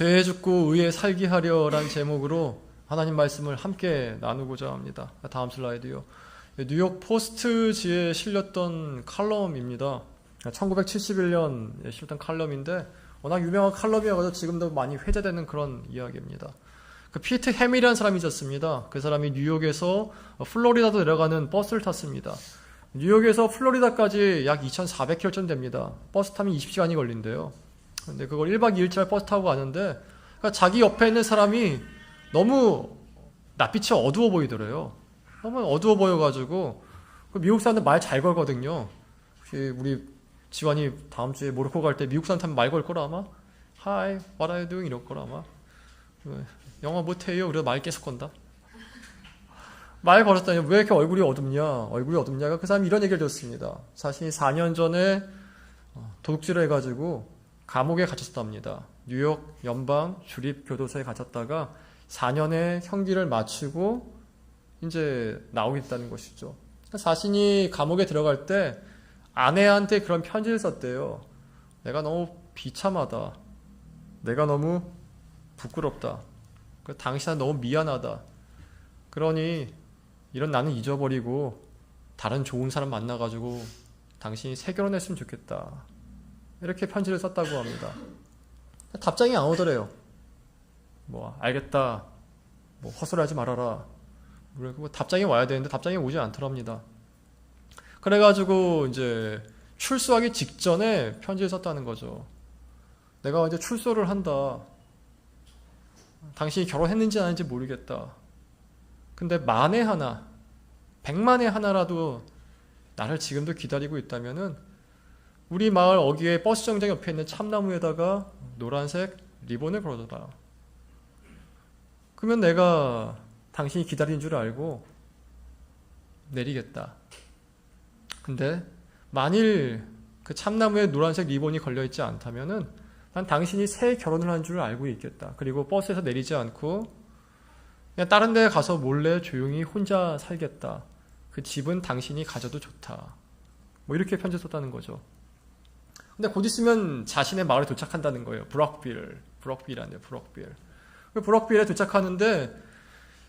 죄에 죽고 의에 살게 하려라는 제목으로 하나님 말씀을 함께 나누고자 합니다. 다음 슬라이드요. 뉴욕 포스트지에 실렸던 칼럼입니다. 1971년에 실렸던 칼럼인데 워낙 유명한 칼럼이어서 지금도 많이 회자되는 그런 이야기입니다. 그 피트 햄이라는 사람이 있었습니다. 그 사람이 뉴욕에서 플로리다도 내려가는 버스를 탔습니다. 뉴욕에서 플로리다까지 약 2,400km 됩니다. 버스 타면 20시간이 걸린대요. 근데 그걸 1박 2일째 버스 타고 가는데 그러니까 자기 옆에 있는 사람이 너무 낯빛이 어두워 보이더래요. 너무 어두워 보여가지고 미국 사람들 말 잘 걸거든요. 혹시 우리 지환이 다음 주에 모로코 갈 때 미국 사람한테 말 걸 거라 아마? Hi, what are you doing? 이럴 거라 아마. 영어 못해요? 그래서 말 계속 건다. 말 걸었더니 왜 이렇게 얼굴이 어둡냐? 얼굴이 어둡냐가 그 사람이 이런 얘기를 들었습니다. 자신이 4년 전에 도둑질을 해가지고 감옥에 갇혔답니다. 뉴욕 연방 주립교도소에 갇혔다가 4년의 형기를 마치고 이제 나오겠다는 것이죠. 자신이 감옥에 들어갈 때 아내한테 그런 편지를 썼대요. 내가 너무 비참하다. 내가 너무 부끄럽다. 당신은 너무 미안하다. 그러니 이런 나는 잊어버리고 다른 좋은 사람 만나가지고 당신이 새 결혼했으면 좋겠다. 이렇게 편지를 썼다고 합니다. 답장이 안 오더래요. 뭐 알겠다. 뭐 헛소리하지 말아라. 뭐 답장이 와야 되는데 답장이 오지 않더랍니다. 그래가지고 이제 출소하기 직전에 편지를 썼다는 거죠. 내가 이제 출소를 한다. 당신이 결혼했는지 안 했는지 모르겠다. 근데 만에 하나, 100만에 하나라도 나를 지금도 기다리고 있다면은 우리 마을 어귀에 버스 정장 옆에 있는 참나무에다가 노란색 리본을 걸어둬라. 그러면 내가 당신이 기다리는 줄 알고 내리겠다. 근데 만일 그 참나무에 노란색 리본이 걸려있지 않다면은 난 당신이 새 결혼을 한 줄 알고 있겠다. 그리고 버스에서 내리지 않고 그냥 다른 데 가서 몰래 조용히 혼자 살겠다. 그 집은 당신이 가져도 좋다. 뭐 이렇게 편지 썼다는 거죠. 근데 곧 있으면 자신의 마을에 도착한다는 거예요. 브럭빌이란데요. 브럭빌에 도착하는데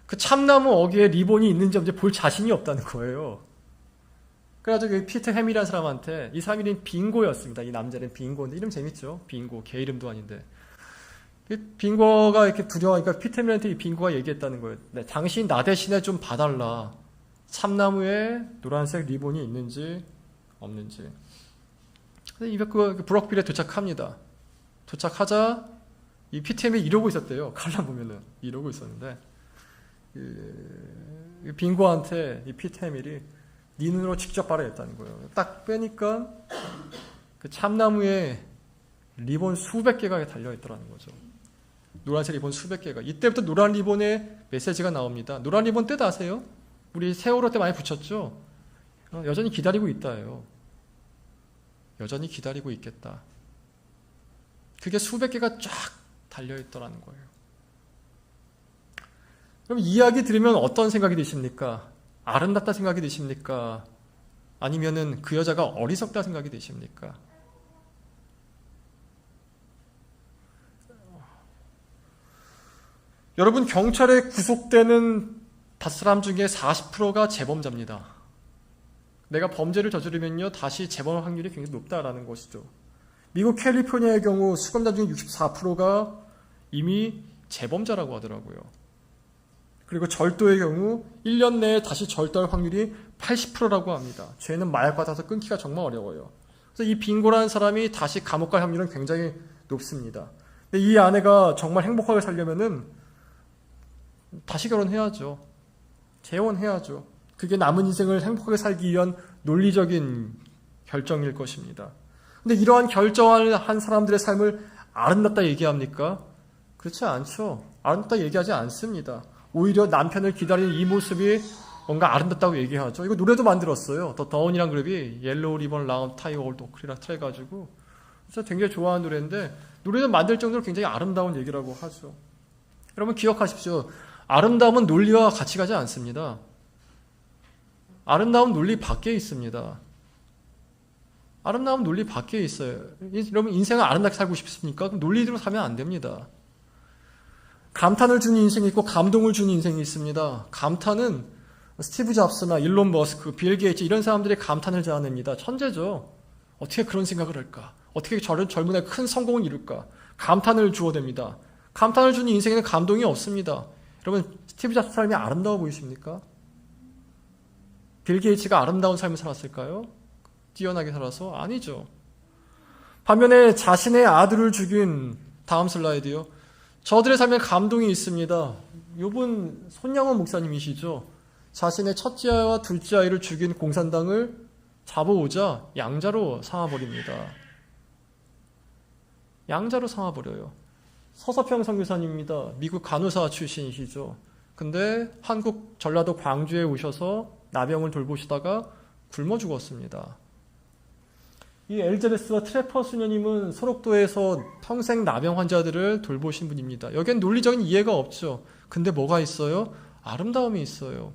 그 참나무 어귀에 리본이 있는지 없는지 볼 자신이 없다는 거예요. 그래가지고 피트 햄이라는 사람한테, 이 사람 이름이 빙고였습니다. 이 남자는 빙고인데 이름 재밌죠? 빙고, 개 이름도 아닌데. 빙고가 이렇게 두려워하니까 피트 햄한테 이 빙고가 얘기했다는 거예요. 네, 당신 나 대신에 좀 봐달라. 참나무에 노란색 리본이 있는지 없는지. 그 브럭빌에 도착합니다. 도착하자 이 피트 햄이 이러고 있었대요. 칼럼 보면은 이러고 있었는데 빙고한테 이 피트 햄이 네 눈으로 직접 봐라했다는 거예요. 딱 빼니까 그 참나무에 리본 수백 개가 달려있더라는 거죠. 노란색 리본 수백 개가. 이때부터 노란 리본에 메시지가 나옵니다. 노란 리본 뜻 아세요? 우리 세월호 때 많이 붙였죠? 여전히 기다리고 있다예요. 여전히 기다리고 있겠다. 그게 수백 개가 쫙 달려있더라는 거예요. 그럼 이 이야기 들으면 어떤 생각이 드십니까? 아름답다 생각이 드십니까? 아니면은 그 여자가 어리석다 생각이 드십니까? 여러분, 경찰에 구속되는 5사람 중에 40%가 재범자입니다. 내가 범죄를 저지르면요 다시 재범할 확률이 굉장히 높다라는 것이죠. 미국 캘리포니아의 경우 수감자 중에 64%가 이미 재범자라고 하더라고요. 그리고 절도의 경우 1년 내에 다시 절도할 확률이 80%라고 합니다. 죄는 마약 받아서 끊기가 정말 어려워요. 그래서 이 빙고라는 사람이 다시 감옥 갈 확률은 굉장히 높습니다. 근데 이 아내가 정말 행복하게 살려면은 다시 결혼해야죠. 재혼해야죠. 그게 남은 인생을 행복하게 살기 위한 논리적인 결정일 것입니다. 근데 이러한 결정을 한 사람들의 삶을 아름답다 얘기합니까? 그렇지 않죠. 아름답다 얘기하지 않습니다. 오히려 남편을 기다리는 이 모습이 뭔가 아름답다고 얘기하죠. 이거 노래도 만들었어요. 더 더운이란 그룹이 옐로우 리본 라운드 타이 올드 오크리라 트래가지고 진짜 굉장히 좋아하는 노래인데 노래도 만들 정도로 굉장히 아름다운 얘기라고 하죠. 여러분 기억하십시오. 아름다움은 논리와 같이 가지 않습니다. 아름다운 논리 밖에 있습니다. 아름다운 논리 밖에 있어요. 여러분 인생을 아름답게 살고 싶습니까? 그럼 논리대로 살면 안 됩니다. 감탄을 주는 인생이 있고 감동을 주는 인생이 있습니다. 감탄은 스티브 잡스나 일론 머스크, 빌 게이츠 이런 사람들이 감탄을 자아냅니다. 천재죠. 어떻게 그런 생각을 할까? 어떻게 저런 젊은 애 큰 성공을 이룰까? 감탄을 주어댑니다. 감탄을 주는 인생에는 감동이 없습니다. 여러분, 스티브 잡스 삶이 아름다워 보이십니까? 빌 게이츠가 아름다운 삶을 살았을까요? 뛰어나게 살아서? 아니죠. 반면에 자신의 아들을 죽인, 다음 슬라이드요. 저들의 삶에 감동이 있습니다. 이분 손양원 목사님이시죠. 자신의 첫째 아이와 둘째 아이를 죽인 공산당을 잡아오자 양자로 삼아버립니다. 양자로 삼아버려요. 서서평 선교사님입니다. 미국 간호사 출신이시죠. 근데 한국 전라도 광주에 오셔서 나병을 돌보시다가 굶어 죽었습니다. 이 엘자베스와 트래퍼 수녀님은 소록도에서 평생 나병 환자들을 돌보신 분입니다. 여기엔 논리적인 이해가 없죠. 근데 뭐가 있어요? 아름다움이 있어요.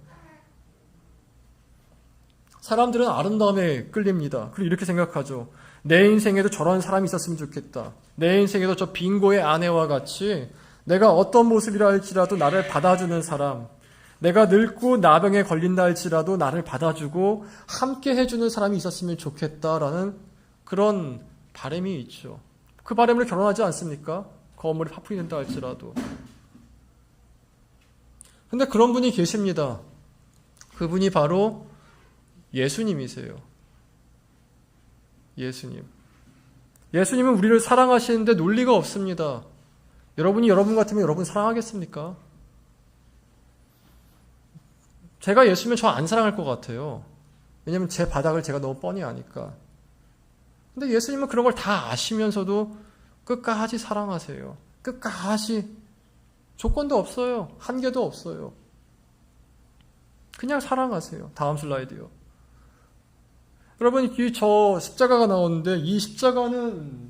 사람들은 아름다움에 끌립니다. 그리고 이렇게 생각하죠. 내 인생에도 저런 사람이 있었으면 좋겠다. 내 인생에도 저 빙고의 아내와 같이 내가 어떤 모습이라 할지라도 나를 받아주는 사람, 내가 늙고 나병에 걸린다 할지라도 나를 받아주고 함께 해주는 사람이 있었으면 좋겠다라는 그런 바람이 있죠. 그 바람으로 결혼하지 않습니까? 거물이 파풀이 된다 할지라도. 근데 그런 분이 계십니다. 그분이 바로 예수님이세요. 예수님. 예수님은 우리를 사랑하시는데 논리가 없습니다. 여러분이 여러분 같으면 여러분 사랑하겠습니까? 제가 예수님은 저 안 사랑할 것 같아요. 왜냐하면 제 바닥을 제가 너무 뻔히 아니까. 근데 예수님은 그런 걸 다 아시면서도 끝까지 사랑하세요. 끝까지. 조건도 없어요. 한계도 없어요. 그냥 사랑하세요. 다음 슬라이드요. 여러분, 이 저 십자가가 나오는데 이 십자가는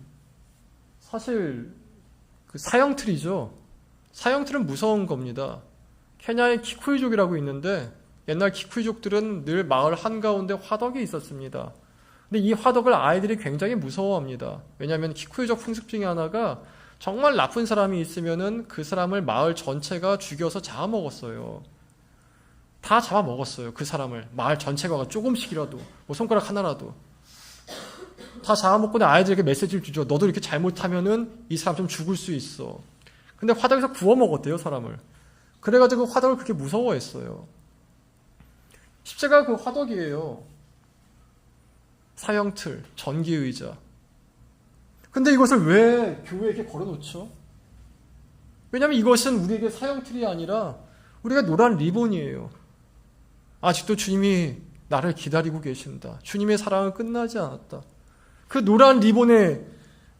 사실 그 사형틀이죠. 사형틀은 무서운 겁니다. 케냐의 키쿠이족이라고 있는데 옛날 키쿠이족들은 늘 마을 한가운데 화덕이 있었습니다. 근데 이 화덕을 아이들이 굉장히 무서워합니다. 왜냐하면 키쿠이족 풍습 중에 하나가 정말 나쁜 사람이 있으면은 그 사람을 마을 전체가 죽여서 잡아먹었어요. 다 잡아먹었어요. 그 사람을. 마을 전체가 조금씩이라도, 뭐 손가락 하나라도. 다 잡아먹고 아이들에게 메시지를 주죠. 너도 이렇게 잘못하면은 이 사람 좀 죽을 수 있어. 근데 화덕에서 구워먹었대요, 사람을. 그래가지고 화덕을 그렇게 무서워했어요. 십자가가 그 화덕이에요. 사형틀, 전기의자. 근데 이것을 왜 교회에게 걸어놓죠? 왜냐하면 이것은 우리에게 사형틀이 아니라 우리가 노란 리본이에요. 아직도 주님이 나를 기다리고 계신다. 주님의 사랑은 끝나지 않았다. 그 노란 리본에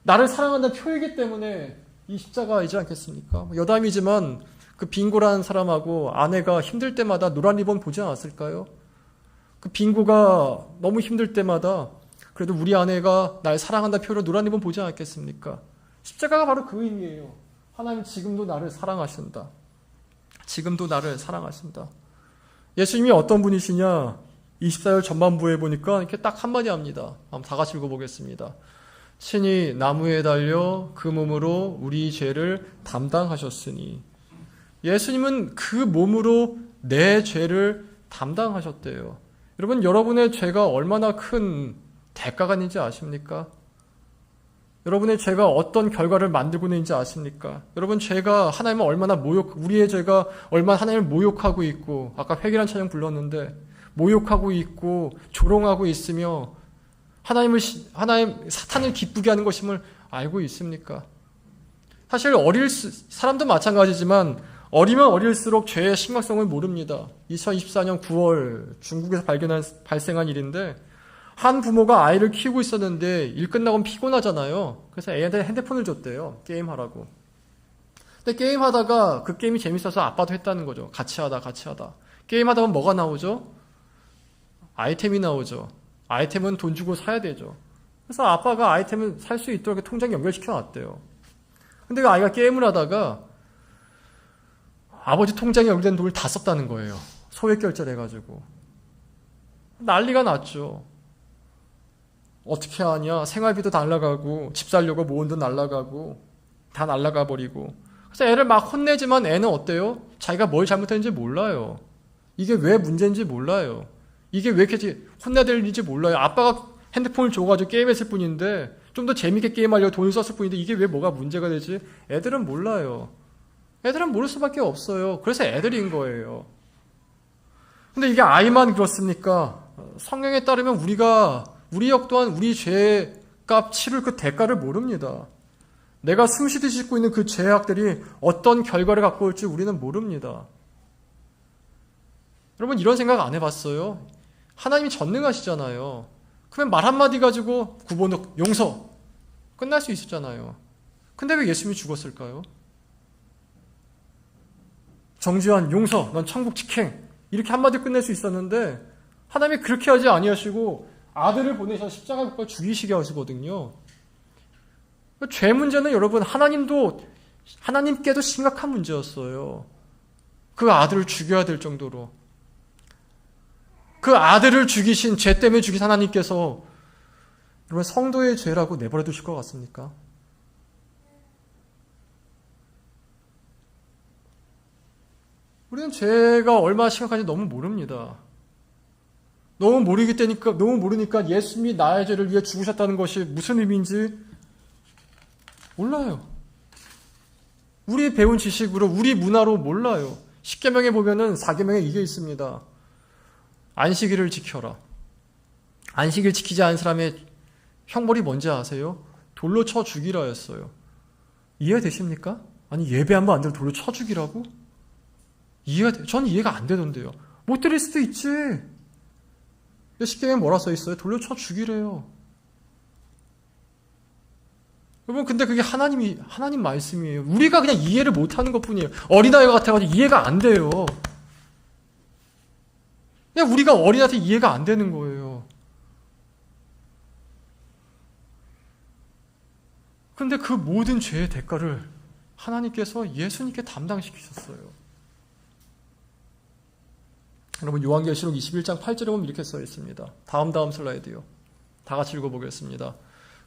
나를 사랑한다는 표이기 때문에 이 십자가이지 않겠습니까? 여담이지만 그 빙고라는 사람하고 아내가 힘들 때마다 노란 리본 보지 않았을까요? 그 빙고가 너무 힘들 때마다 그래도 우리 아내가 날 사랑한다는 표로 노란 리본 보지 않았겠습니까? 십자가가 바로 그 의미예요. 하나님 지금도 나를 사랑하신다. 지금도 나를 사랑하신다. 예수님이 어떤 분이시냐? 24절 전반부에 보니까 이렇게 딱 한마디 합니다. 한번 다 같이 읽어보겠습니다. 친히 나무에 달려 그 몸으로 우리 죄를 담당하셨으니. 예수님은 그 몸으로 내 죄를 담당하셨대요. 여러분, 여러분의 죄가 얼마나 큰 대가가 있는지 아십니까? 여러분의 죄가 어떤 결과를 만들고 있는지 아십니까? 여러분, 죄가 하나님을 얼마나 우리의 죄가 얼마나 하나님을 모욕하고 있고, 아까 회개란 찬양 불렀는데, 모욕하고 있고, 조롱하고 있으며, 사탄을 기쁘게 하는 것임을 알고 있습니까? 사실 사람도 마찬가지지만, 어리면 어릴수록 죄의 심각성을 모릅니다. 2024년 9월 중국에서 발생한 일인데, 한 부모가 아이를 키우고 있었는데 일 끝나고는 피곤하잖아요. 그래서 애한테 핸드폰을 줬대요. 게임하라고. 근데 게임하다가 그 게임이 재밌어서 아빠도 했다는 거죠. 같이 하다. 게임하다 보면 뭐가 나오죠? 아이템이 나오죠. 아이템은 돈 주고 사야 되죠. 그래서 아빠가 아이템을 살 수 있도록 통장 연결시켜 놨대요. 근데 그 아이가 게임을 하다가 아버지 통장에 연결된 돈을 다 썼다는 거예요. 소액 결제를 해가지고. 난리가 났죠. 어떻게 하냐? 생활비도 날라가고 집 살려고 모은 돈 날라가고 다 날라가 버리고. 그래서 애를 막 혼내지만 애는 어때요? 자기가 뭘 잘못했는지 몰라요. 이게 왜 문제인지 몰라요. 이게 왜 이렇게 혼내야 될 일인지 몰라요. 아빠가 핸드폰을 줘가지고 게임했을 뿐인데 좀 더 재밌게 게임하려고 돈을 썼을 뿐인데 이게 왜 뭐가 문제가 되지? 애들은 몰라요. 애들은 모를 수밖에 없어요. 그래서 애들인 거예요. 근데 이게 아이만 그렇습니까? 성경에 따르면 우리 역 또한 우리 죄값 치를 그 대가를 모릅니다. 내가 숨쉬듯이 짓고 있는 그 죄악들이 어떤 결과를 갖고 올지 우리는 모릅니다. 여러분 이런 생각 안 해봤어요? 하나님이 전능하시잖아요. 그러면 말 한마디 가지고 구본 용서 끝날 수 있었잖아요. 근데 왜 예수님이 죽었을까요? 정지환 용서 넌 천국 직행 이렇게 한마디 끝낼 수 있었는데 하나님이 그렇게 하지 아니하시고 아들을 보내셔서 십자가에 못 박아 죽이시게 하시거든요. 죄 문제는 여러분 하나님께도 심각한 문제였어요. 그 아들을 죽여야 될 정도로. 그 아들을 죽이신 죄 때문에 죽이신 하나님께서 여러분 성도의 죄라고 내버려 두실 것 같습니까? 우리는 죄가 얼마나 심각한지 너무 모릅니다. 너무 모르니까 예수님이 나의 죄를 위해 죽으셨다는 것이 무슨 의미인지 몰라요. 우리 배운 지식으로, 우리 문화로 몰라요. 십계명에 보면은 4계명에 이게 있습니다. 안식일을 지켜라. 안식일 지키지 않은 사람의 형벌이 뭔지 아세요? 돌로 쳐 죽이라였어요. 이해되십니까? 아니 예배한 번 안 되고 돌로 쳐 죽이라고? 저는 이해가 안 되던데요. 못 드릴 수도 있지. 십계명에 뭐라 써 있어요? 돌로 쳐 죽이래요. 여러분 근데 그게 하나님 말씀이에요. 우리가 그냥 이해를 못하는 것뿐이에요. 어린아이가 같아가지고 이해가 안 돼요. 그냥 우리가 어린아이한테 이해가 안 되는 거예요. 근데 그 모든 죄의 대가를 하나님께서 예수님께 담당시키셨어요. 여러분 요한계시록 21장 8절에 보면 이렇게 써 있습니다. 다음 슬라이드요. 다 같이 읽어보겠습니다.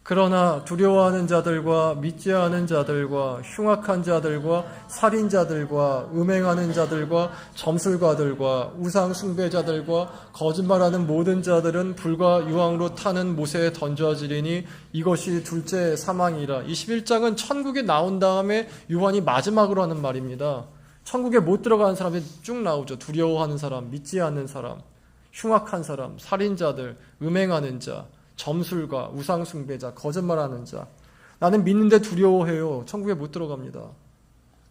그러나 두려워하는 자들과 믿지 않은 자들과 흉악한 자들과 살인자들과 음행하는 자들과 점술가들과 우상 숭배자들과 거짓말하는 모든 자들은 불과 유황으로 타는 못에 던져지리니 이것이 둘째 사망이라. 21장은 천국에 나온 다음에 요한이 마지막으로 하는 말입니다. 천국에 못 들어가는 사람이 쭉 나오죠. 두려워하는 사람, 믿지 않는 사람, 흉악한 사람, 살인자들, 음행하는 자, 점술가, 우상숭배자, 거짓말하는 자. 나는 믿는데 두려워해요. 천국에 못 들어갑니다.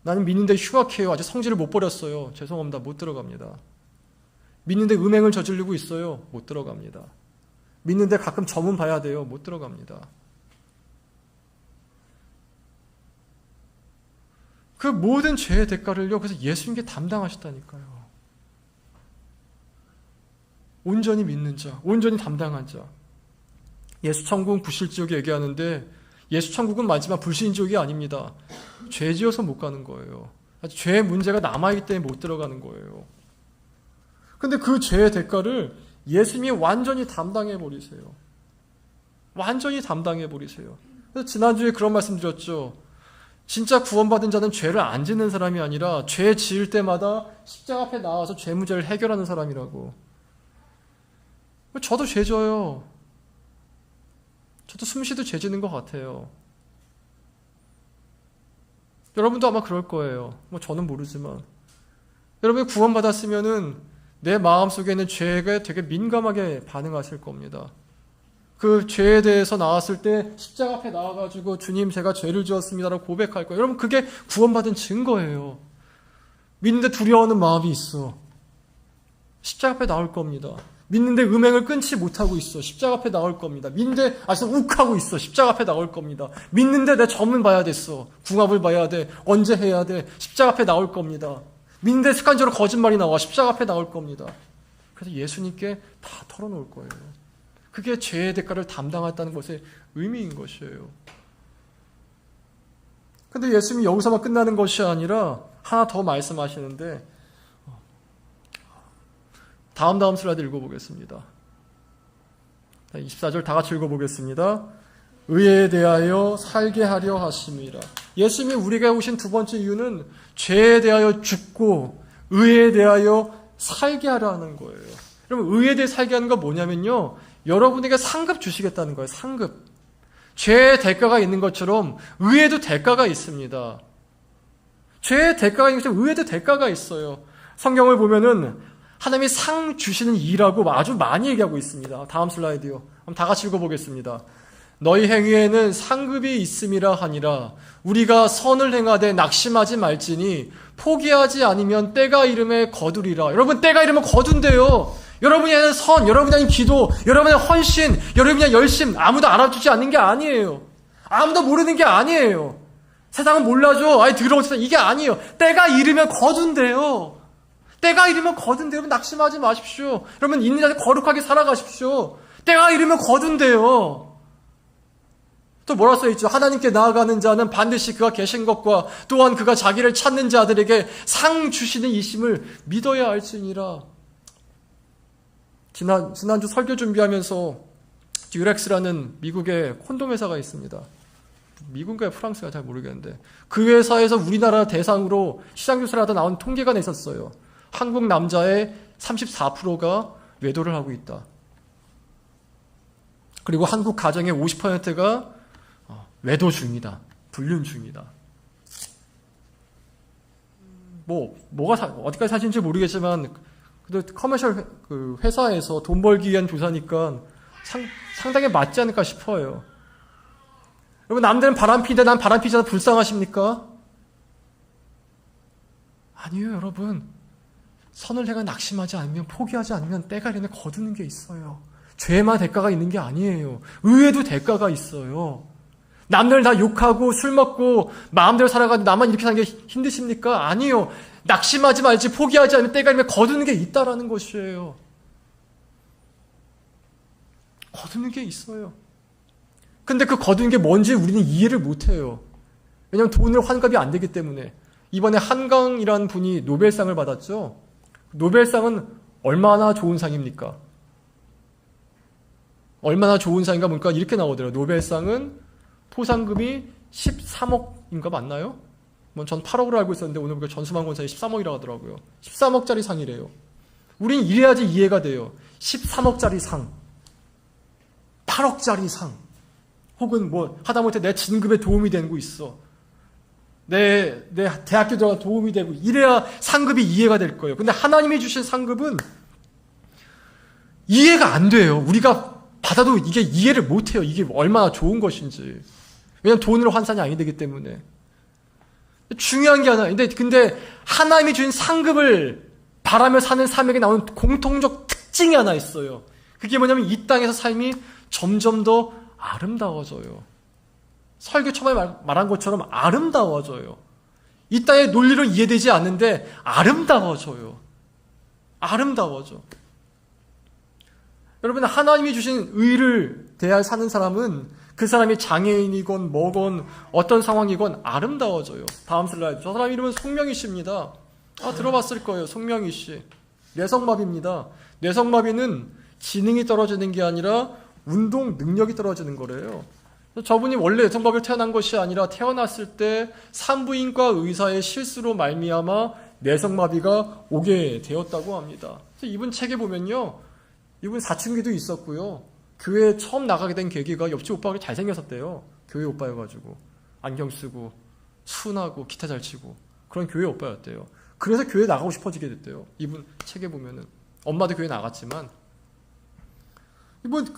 나는 믿는데 흉악해요. 아직 성질을 못 버렸어요. 죄송합니다. 못 들어갑니다. 믿는데 음행을 저지르고 있어요. 못 들어갑니다. 믿는데 가끔 점은 봐야 돼요. 못 들어갑니다. 그 모든 죄의 대가를요. 그래서 예수님께 담당하셨다니까요. 온전히 믿는 자, 온전히 담당한 자. 예수 천국은 불실지옥이 얘기하는데 예수 천국은 마지막 불신지옥이 아닙니다. 죄 지어서 못 가는 거예요. 죄의 문제가 남아있기 때문에 못 들어가는 거예요. 근데 그 죄의 대가를 예수님이 완전히 담당해 버리세요. 완전히 담당해 버리세요. 그래서 지난주에 그런 말씀 드렸죠. 진짜 구원받은 자는 죄를 안 짓는 사람이 아니라 죄 지을 때마다 십자가 앞에 나와서 죄 문제를 해결하는 사람이라고. 저도 죄 져요. 저도 숨쉬도 죄 지는 것 같아요. 여러분도 아마 그럴 거예요. 저는 모르지만. 여러분이 구원받았으면은 내 마음속에 있는 죄에 되게 민감하게 반응하실 겁니다. 그 죄에 대해서 나왔을 때 십자가 앞에 나와가지고 주님 제가 죄를 지었습니다라고 고백할 거예요. 여러분 그게 구원받은 증거예요. 믿는데 두려워하는 마음이 있어. 십자가 앞에 나올 겁니다. 믿는데 음행을 끊지 못하고 있어. 십자가 앞에 나올 겁니다. 믿는데 아직도 욱하고 있어. 십자가 앞에 나올 겁니다. 믿는데 내 점은 봐야 됐어. 궁합을 봐야 돼. 언제 해야 돼. 십자가 앞에 나올 겁니다. 믿는데 습관적으로 거짓말이 나와. 십자가 앞에 나올 겁니다. 그래서 예수님께 다 털어놓을 거예요. 그게 죄의 대가를 담당했다는 것의 의미인 것이에요. 근데 예수님이 여기서만 끝나는 것이 아니라 하나 더 말씀하시는데 다음 슬라이드 읽어보겠습니다. 24절 다 같이 읽어보겠습니다. 의에 대하여 살게 하려 하심이라. 예수님이 우리에게 오신 두 번째 이유는 죄에 대하여 죽고 의에 대하여 살게 하려 하는 거예요. 여러분, 의에 대해 살게 하는 건 뭐냐면요, 여러분에게 상급 주시겠다는 거예요. 상급. 죄의 대가가 있는 것처럼 의에도 대가가 있습니다. 죄의 대가가 있는 것처럼 의에도 대가가 있어요. 성경을 보면은 하나님이 상 주시는 이라고 아주 많이 얘기하고 있습니다. 다음 슬라이드요. 한번 다 같이 읽어보겠습니다. 너희 행위에는 상급이 있음이라 하니라. 우리가 선을 행하되 낙심하지 말지니 포기하지 않으면 때가 이름에 거두리라. 여러분, 때가 이르면 거둔대요. 여러분이 하는 선, 여러분이 하는 기도, 여러분의 헌신, 여러분이 하는 열심, 아무도 알아주지 않는 게 아니에요. 아무도 모르는 게 아니에요. 세상은 몰라줘. 아예 더러운 세상, 이게 아니에요. 때가 이르면 거둔대요. 때가 이르면 거둔대요. 여러분, 낙심하지 마십시오. 여러분, 있는 자들 거룩하게 살아가십시오. 때가 이르면 거둔대요. 또 뭐라 써있죠? 하나님께 나아가는 자는 반드시 그가 계신 것과 또한 그가 자기를 찾는 자들에게 상 주시는 이심을 믿어야 할지니라. 지난주 설교 준비하면서 듀렉스라는 미국의 콘돔 회사가 있습니다. 미국인가요? 프랑스가 잘 모르겠는데 그 회사에서 우리나라 대상으로 시장조사를 하다 나온 통계가 냈었어요. 한국 남자의 34%가 외도를 하고 있다. 그리고 한국 가정의 50%가 외도 중이다. 불륜 중이다. 뭐가 어디까지 사실인지 모르겠지만 그래도 커머셜 회사에서 돈 벌기 위한 조사니까 상당히 맞지 않을까 싶어요. 여러분, 남들은 바람피는데 난 바람피지 않아 불쌍하십니까? 아니에요, 여러분. 선을 내가 낙심하지 않으면, 포기하지 않으면 때가 이르면 거두는 게 있어요. 죄만 대가가 있는 게 아니에요. 의에도 대가가 있어요. 남들 다 욕하고 술 먹고 마음대로 살아가는데 나만 이렇게 사는 게 힘드십니까? 아니요. 낙심하지 말지, 포기하지 않으면 때가 이르면 거두는 게 있다라는 것이에요. 거두는 게 있어요. 근데 그 거두는 게 뭔지 우리는 이해를 못해요. 왜냐하면 돈으로 환갑이 안 되기 때문에. 이번에 한강이라는 분이 노벨상을 받았죠. 노벨상은 얼마나 좋은 상입니까? 얼마나 좋은 상인가 보니까 이렇게 나오더라고요. 노벨상은 포상금이 13억인가 맞나요? 전 8억으로 알고 있었는데 오늘 보니까 전수만권상이 13억이라고 하더라고요. 13억짜리 상이래요. 우린 이래야지 이해가 돼요. 13억짜리 상, 8억짜리 상, 혹은 하다못해 내 진급에 도움이 되는 거 있어. 내 대학교 들어가 도움이 되고 이래야 상급이 이해가 될 거예요. 근데 하나님이 주신 상급은 이해가 안 돼요. 우리가 받아도 이게 이해를 못 해요. 이게 얼마나 좋은 것인지. 왜냐면 돈으로 환산이 아니 되기 때문에. 중요한 게 하나. 근데 하나님이 주신 상급을 바라며 사는 삶에게 나오는 공통적 특징이 하나 있어요. 그게 뭐냐면 이 땅에서 삶이 점점 더 아름다워져요. 설교 초반에 말한 것처럼 아름다워져요. 이 땅의 논리로 이해되지 않는데 아름다워져요. 아름다워져. 여러분, 하나님이 주신 의를 대하여 사는 사람은 그 사람이 장애인이건 뭐건 어떤 상황이건 아름다워져요. 다음 슬라이드. 저 사람 이름은 송명희 씨입니다. 들어봤을 거예요. 송명희 씨. 뇌성마비입니다. 뇌성마비는 지능이 떨어지는 게 아니라 운동 능력이 떨어지는 거래요. 저분이 원래 뇌성마비로 태어난 것이 아니라 태어났을 때 산부인과 의사의 실수로 말미암아 뇌성마비가 오게 되었다고 합니다. 이분 책에 보면요, 이분 사춘기도 있었고요. 교회에 처음 나가게 된 계기가 옆집 오빠가 잘생겼었대요. 교회 오빠여가지고 안경 쓰고 순하고 기타 잘 치고 그런 교회 오빠였대요. 그래서 교회 나가고 싶어지게 됐대요. 이분 책에 보면은 엄마도 교회 나갔지만 이분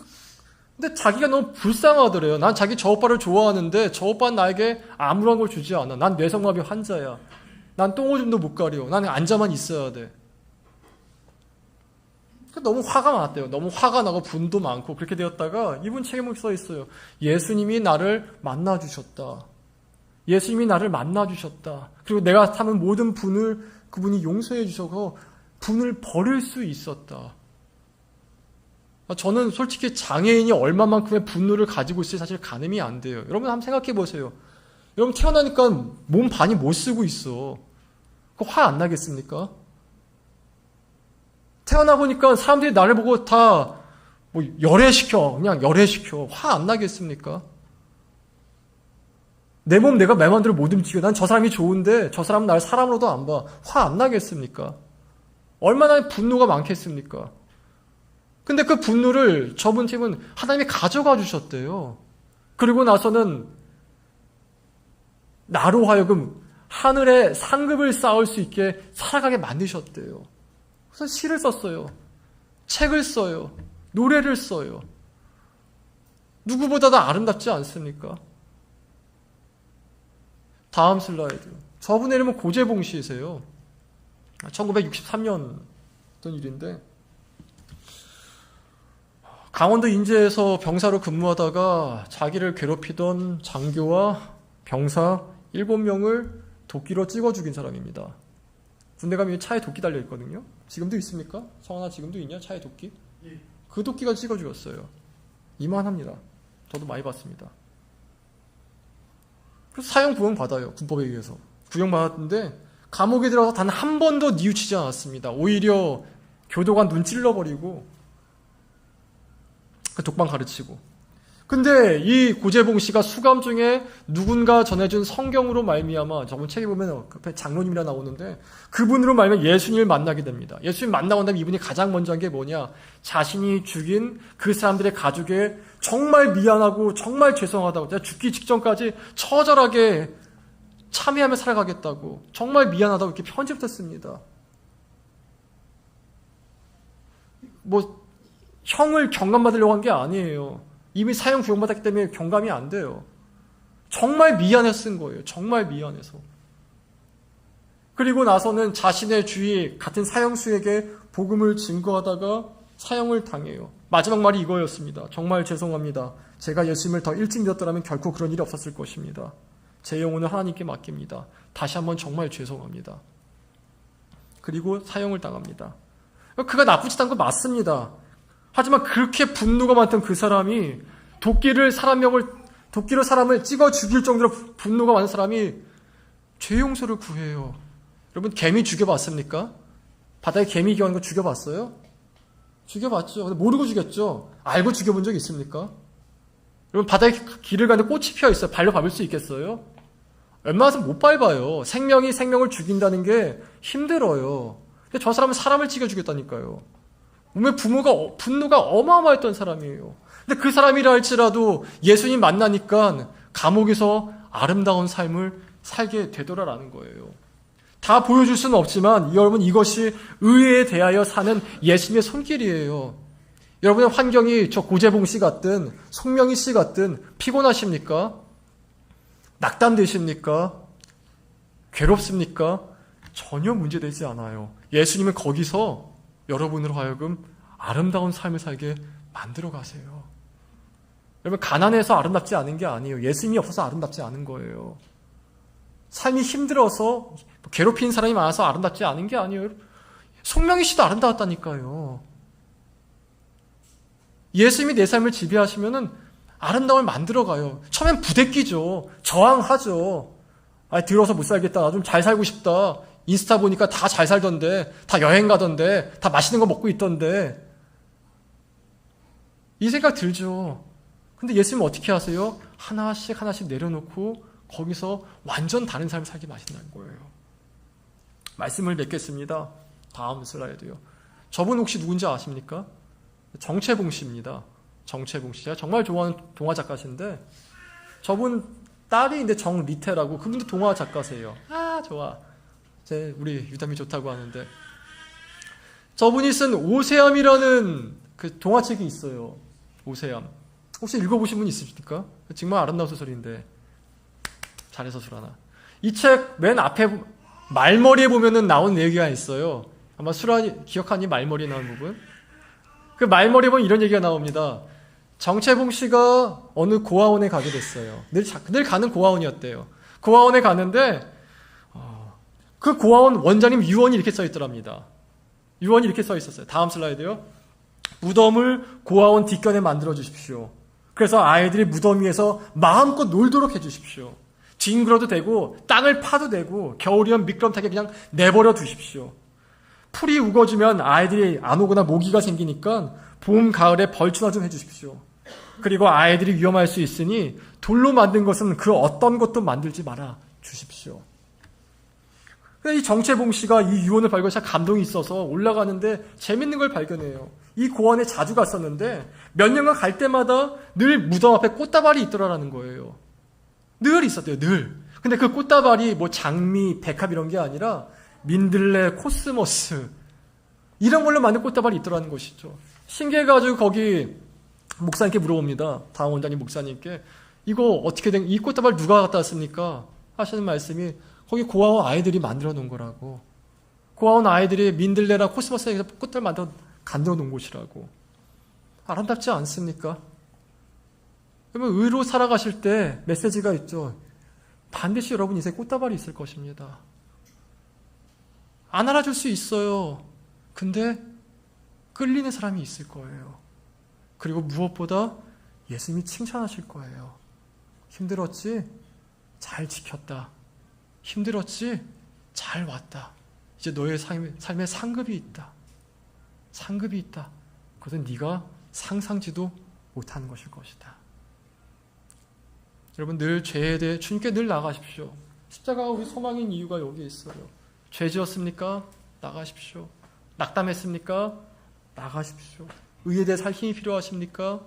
근데 자기가 너무 불쌍하더래요. 난 자기 저 오빠를 좋아하는데 저 오빠는 나에게 아무런 걸 주지 않아. 난 뇌성마비 환자야. 난 똥오줌도 못 가려. 나는 앉아만 있어야 돼. 너무 화가 많았대요. 너무 화가 나고 분도 많고 그렇게 되었다가 이분 책에 써 있어요. 예수님이 나를 만나주셨다. 예수님이 나를 만나주셨다. 그리고 내가 참은 모든 분을 그분이 용서해 주셔서 분을 버릴 수 있었다. 저는 솔직히 장애인이 얼마만큼의 분노를 가지고 있을지 사실 가늠이 안 돼요. 여러분 한번 생각해 보세요. 여러분 태어나니까 몸 반이 못 쓰고 있어. 화 안 나겠습니까? 태어나보니까 사람들이 나를 보고 다 열애시켜. 그냥 열애시켜. 화 안 나겠습니까? 내 몸 내가 내 마음대로 못 움직여. 난 저 사람이 좋은데 저 사람은 날 사람으로도 안 봐. 화 안 나겠습니까? 얼마나 분노가 많겠습니까? 근데 그 분노를 저분 팀은 하나님이 가져가 주셨대요. 그리고 나서는 나로 하여금 하늘에 상급을 쌓을 수 있게 살아가게 만드셨대요. 그래서 시를 썼어요. 책을 써요. 노래를 써요. 누구보다도 아름답지 않습니까? 다음 슬라이드. 저분의 이름은 고재봉 씨이세요. 1963년 어떤 일인데, 강원도 인제에서 병사로 근무하다가 자기를 괴롭히던 장교와 병사 7명을 도끼로 찍어 죽인 사람입니다. 군대 가면 차에 도끼 달려 있거든요. 지금도 있습니까? 성환아, 지금도 있냐? 차에 도끼? 예. 그 도끼가 찍어 죽였어요. 이만합니다. 저도 많이 봤습니다. 그래서 사형 구형 받아요. 군법에 의해서. 구형 받았는데 감옥에 들어가서 단 한 번도 뉘우치지 않았습니다. 오히려 교도관 눈 찔러버리고 그 독방 가르치고. 근데 이 고재봉 씨가 수감 중에 누군가 전해준 성경으로 말미암아, 저번 책에 보면 그 장로님이라 나오는데 그분으로 말미암아 예수님을 만나게 됩니다. 예수님 만나고 나면 이분이 가장 먼저 한 게 뭐냐? 자신이 죽인 그 사람들의 가족에 정말 미안하고 정말 죄송하다고, 제가 죽기 직전까지 처절하게 참회하며 살아가겠다고, 정말 미안하다고 이렇게 편지부터 씁니다. 뭐 형을 경감받으려고 한 게 아니에요. 이미 사형 구형받았기 때문에 경감이 안 돼요. 정말 미안해서 쓴 거예요. 정말 미안해서. 그리고 나서는 자신의 주위 같은 사형수에게 복음을 증거하다가 사형을 당해요. 마지막 말이 이거였습니다. 정말 죄송합니다. 제가 예수님을 더 일찍 믿었더라면 결코 그런 일이 없었을 것입니다. 제 영혼을 하나님께 맡깁니다. 다시 한번 정말 죄송합니다. 그리고 사형을 당합니다. 그가 나쁘지 않은 거 맞습니다. 하지만 그렇게 분노가 많던 그 사람이 도끼로 사람을 찍어 죽일 정도로 분노가 많은 사람이 죄 용서를 구해요. 여러분, 개미 죽여봤습니까? 바다에 개미 기어하는 거 죽여봤어요? 죽여봤죠. 근데 모르고 죽였죠. 알고 죽여본 적 있습니까? 여러분, 바다에 길을 가는데 꽃이 피어 있어요. 발로 밟을 수 있겠어요? 웬만해서 못 밟아요. 생명이 생명을 죽인다는 게 힘들어요. 근데 저 사람은 사람을 찍어 죽였다니까요. 몸에 분노가 어마어마했던 사람이에요. 근데 그 사람이라 할지라도 예수님 만나니까 감옥에서 아름다운 삶을 살게 되더라라는 거예요. 다 보여줄 수는 없지만 여러분, 이것이 의에 대하여 사는 예수님의 손길이에요. 여러분의 환경이 저 고재봉 씨 같든 송명희 씨 같든 피곤하십니까? 낙담되십니까? 괴롭습니까? 전혀 문제되지 않아요. 예수님은 거기서 여러분으로 하여금 아름다운 삶을 살게 만들어 가세요. 여러분, 가난해서 아름답지 않은 게 아니에요. 예수님이 없어서 아름답지 않은 거예요. 삶이 힘들어서 괴롭힌 사람이 많아서 아름답지 않은 게 아니에요. 송명희 씨도 아름다웠다니까요. 예수님이 내 삶을 지배하시면은 아름다움을 만들어 가요. 처음엔 부대끼죠. 저항하죠. 들어서 못 살겠다. 나 좀 잘 살고 싶다. 인스타 보니까 다 잘 살던데, 다 여행 가던데, 다 맛있는 거 먹고 있던데. 이 생각 들죠. 근데 예수님은 어떻게 하세요? 하나씩 하나씩 내려놓고 거기서 완전 다른 삶을 살게 하신다는 거예요. 말씀을 맺겠습니다. 다음 슬라이드요. 저분 혹시 누군지 아십니까? 정채봉 씨입니다. 정채봉 씨. 제가 정말 좋아하는 동화 작가신데, 저분 딸이 근데 정리태라고, 그분도 동화 작가세요. 아, 좋아. 우리 유담이 좋다고 하는데, 저분이 쓴 오세암이라는 그 동화책이 있어요. 오세암. 혹시 읽어보신 분 있으십니까? 정말 아름다운 소설인데 잘해서 수라나. 이 책 맨 앞에 말머리에 보면은 나온 얘기가 있어요. 아마 수라니 기억하니? 말머리에 나온 부분. 그 말머리에 보면 이런 얘기가 나옵니다. 정채봉 씨가 어느 고아원에 가게 됐어요. 늘 가는 고아원이었대요. 고아원에 가는데 그 고아원 원장님 유언이 이렇게 써 있더랍니다. 유언이 이렇게 써 있었어요. 다음 슬라이드요. 무덤을 고아원 뒷견에 만들어 주십시오. 그래서 아이들이 무덤 위에서 마음껏 놀도록 해주십시오. 뒹굴어도 되고 땅을 파도 되고 겨울이면 미끄럼타게 그냥 내버려 두십시오. 풀이 우거지면 아이들이 안 오거나 모기가 생기니까 봄, 가을에 벌초나 좀 해주십시오. 그리고 아이들이 위험할 수 있으니 돌로 만든 것은 그 어떤 것도 만들지 말아 주십시오. 이 정채봉 씨가 이 유언을 발견해서 감동이 있어서 올라가는데 재밌는 걸 발견해요. 이 고원에 자주 갔었는데 몇 년간 갈 때마다 늘 무덤 앞에 꽃다발이 있더라라는 거예요. 늘 있었대요, 늘. 근데 그 꽃다발이 뭐 장미, 백합 이런 게 아니라 민들레, 코스모스 이런 걸로 만든 꽃다발이 있더라는 것이죠. 신기해가지고 거기 목사님께 물어봅니다. 다음 원장님 목사님께 이거 어떻게 된, 이 꽃다발 누가 갖다 왔습니까? 하시는 말씀이 거기 고아원 아이들이 만들어 놓은 거라고. 고아원 아이들이 민들레나 코스모스에서 꽃다발 만들어 간들어 놓은 곳이라고. 아름답지 않습니까? 그러면 의로 살아가실 때 메시지가 있죠. 반드시 여러분 인생에 꽃다발이 있을 것입니다. 안 알아줄 수 있어요. 근데 끌리는 사람이 있을 거예요. 그리고 무엇보다 예수님이 칭찬하실 거예요. 힘들었지? 잘 지켰다. 힘들었지? 잘 왔다. 이제 너의 삶에 상급이 있다. 상급이 있다. 그것은 네가 상상지도 못하는 것일 것이다. 여러분 늘 죄에 대해 주님께 늘 나가십시오. 십자가가 우리 소망인 이유가 여기 있어요. 죄 지었습니까? 나가십시오. 낙담했습니까? 나가십시오. 의에 대해 살 힘이 필요하십니까?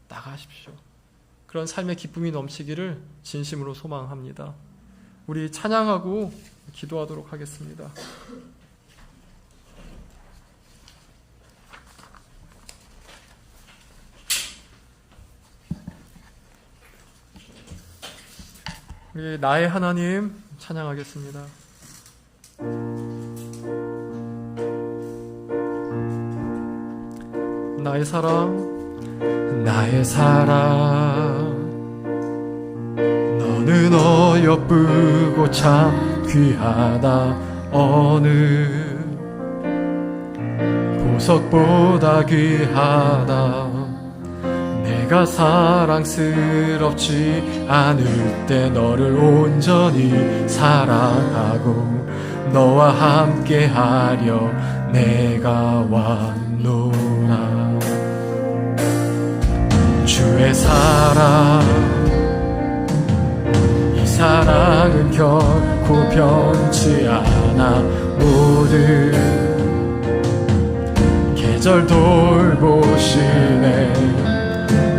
나가십시오. 그런 삶의 기쁨이 넘치기를 진심으로 소망합니다. 우리 찬양하고 기도하도록 하겠습니다. 우리 나의 하나님 찬양하겠습니다. 나의 사랑, 나의 사랑, 너는 어여쁘고 참 귀하다. 어느 보석보다 귀하다. 내가 사랑스럽지 않을 때 너를 온전히 사랑하고 너와 함께하려 내가 왔노라. 주의 사랑, 이 사랑은 결코 변치 않아. 모든 계절 돌보시네.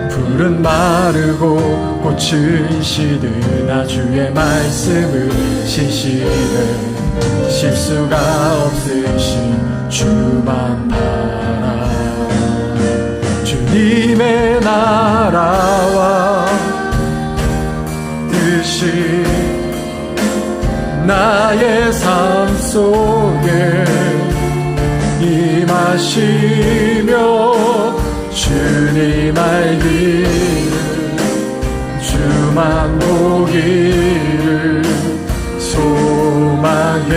풀은 마르고 꽃은 시드나 주의 말씀을 신실해. 실수가 없으신 주만 바라. 주님의 나라와 뜻이 나의 삶 속에 임하시며 주님 알기를 주만 보기를 소망해.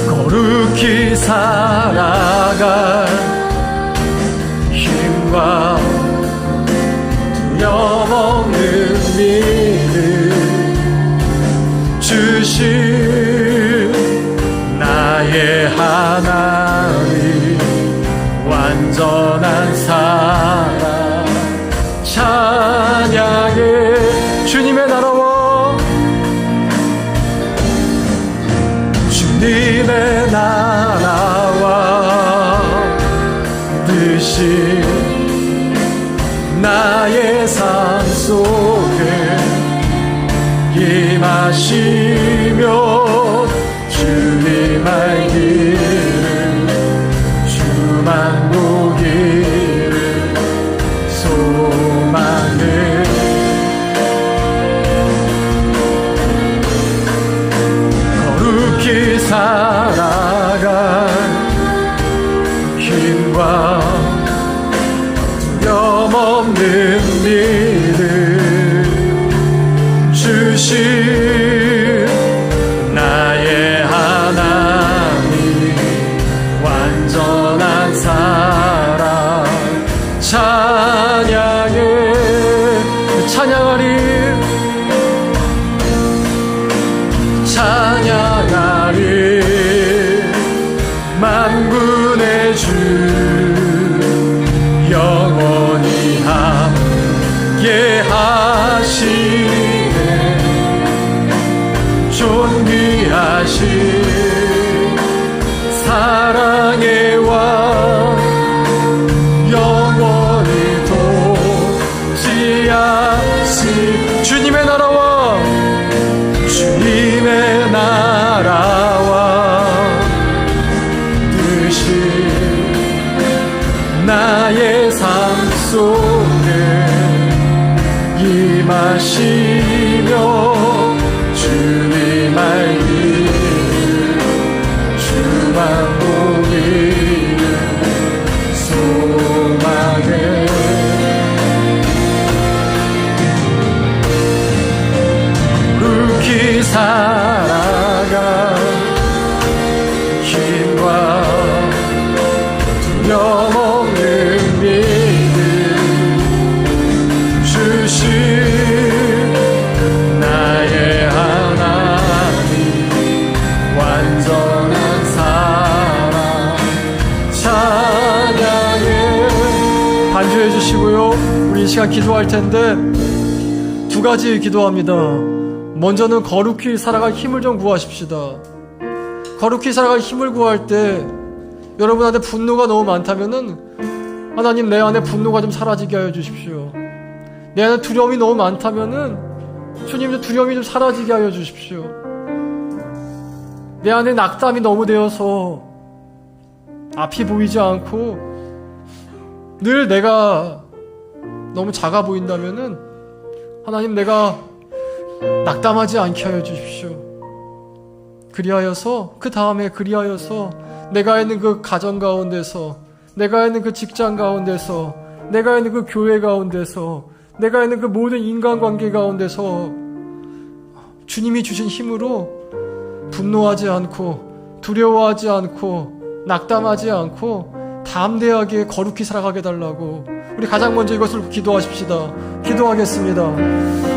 거룩히 살아갈 힘과 두려움없는 믿음 주신 나의 하나님 완전한 사랑 찬양해. 주님의 나라와 주님의 나라와 뜻이 나의 삶 속에 임하시며 주님 알기를 주만 보기를 소망해. 거룩히 살아갈 힘과 두려움없는 믿음 주신 나의 하나님 완전한 사랑 찬양해. 찬양하리 찬양하리 만군의 주 임하신 사랑의 왕 영원히 통치하신 주님의 나라와 주님의 나라와 뜻이 나의 삶 속에 임하시며 주님 알기를 주만 보기를 소망해 거룩히 살아가 힘과 두려움 없는 믿음 주신 나의 하나님 완전한 사랑 찬양해. 반주해 주시고요. 우리 이 시간 기도할 텐데 두 가지 기도합니다. 먼저는 거룩히 살아갈 힘을 좀 구하십시다. 거룩히 살아갈 힘을 구할 때 여러분한테 분노가 너무 많다면은 하나님 내 안에 분노가 좀 사라지게 하여 주십시오. 내 안에 두려움이 너무 많다면은 주님 두려움이 좀 사라지게 하여 주십시오. 내 안에 낙담이 너무 되어서 앞이 보이지 않고 늘 내가 너무 작아 보인다면은 하나님 내가 낙담하지 않게 하여 주십시오. 그리하여서 그 다음에 내가 있는 그 가정 가운데서, 내가 있는 그 직장 가운데서, 내가 있는 그 교회 가운데서, 내가 있는 그 모든 인간관계 가운데서 주님이 주신 힘으로 분노하지 않고 두려워하지 않고 낙담하지 않고 담대하게 거룩히 살아가게 달라고 우리 가장 먼저 이것을 기도하십시다. 기도하겠습니다.